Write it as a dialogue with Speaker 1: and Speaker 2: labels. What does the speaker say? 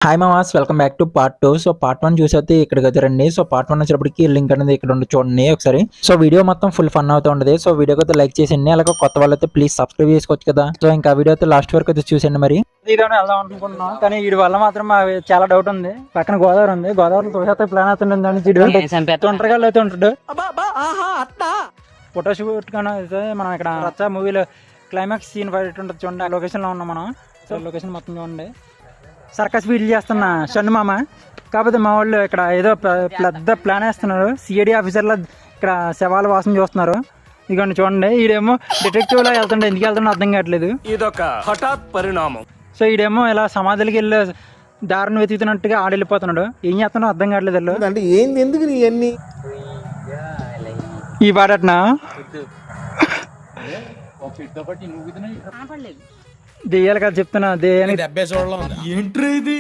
Speaker 1: Hi మామాస్, welcome back to part 2. So part 1 చూసైతే ఇక్కడికి వచ్చారండి. సో పార్ట్ 1 వచ్చేటప్పటికి లింక్ అనేది ఇక్కడ ఉండి చూడండి ఒకసారి. సో వీడియో మొత్తం ఫుల్ ఫన్ అవుతూ ఉండదు. సో వీడియోకి అయితే లైక్ చేసేయండి. అలాగే కొత్త వాళ్ళైతే ప్లీజ్ సబ్స్క్రైబ్ చేసుకోవచ్చు కదా. సో ఇంకా వీడియో అయితే లాస్ట్ వరకు అయితే చూసేయండి. మరి
Speaker 2: ఇదే వెళ్దాం అనుకుంటున్నాం, కానీ వీడి వల్ల మాత్రం చాలా డౌట్ ఉంది. పక్కన గోదావరి ఉంది, గోదావరిలో తోసేస్తే ప్లాన్ అవుతుండే తొంటరగా అయితే ఉంటాడు. ఫోటో షూట్ కానీ అయితే మనం ఇక్కడ రచ్చ మూవీలో క్లైమాక్స్ సీన్ బయట ఉంటుంది చూడండి. ఆ లొకేషన్ లో ఉన్నాం మనం. సో లొకేషన్ మొత్తం చూడండి. సర్కస్ వీడియో చేస్తున్న షన్ను మామ. కాకపోతే మా వాళ్ళు ఇక్కడ ఏదో పెద్ద ప్లాన్ వేస్తున్నారు. సిఐడి ఆఫీసర్లో ఇక్కడ శవాల వాసన చూస్తున్నారు. ఇదిగోండి చూడండి, ఈడేమో డిటెక్టివ్ లా వెళ్తుండే, ఎందుకు వెళ్తుండో అర్థం కావట్లేదు.
Speaker 3: ఇదొక హఠాత్ పరిణామం.
Speaker 2: సో ఈడేమో ఇలా సమాధులకి వెళ్ళి దారిని వెతుకుతున్నట్టుగా ఆడెళ్ళిపోతున్నాడు. ఏం చేస్తున్నాడో అర్థం కావట్లేదు.
Speaker 4: అంటే ఏంది, ఎందుకు ఇవన్నీ
Speaker 2: ఈ పాడటనా దెయ్యాలు కదా చెప్తున్నా. దెయ్యానికి
Speaker 3: ఏంట్రా ఇది?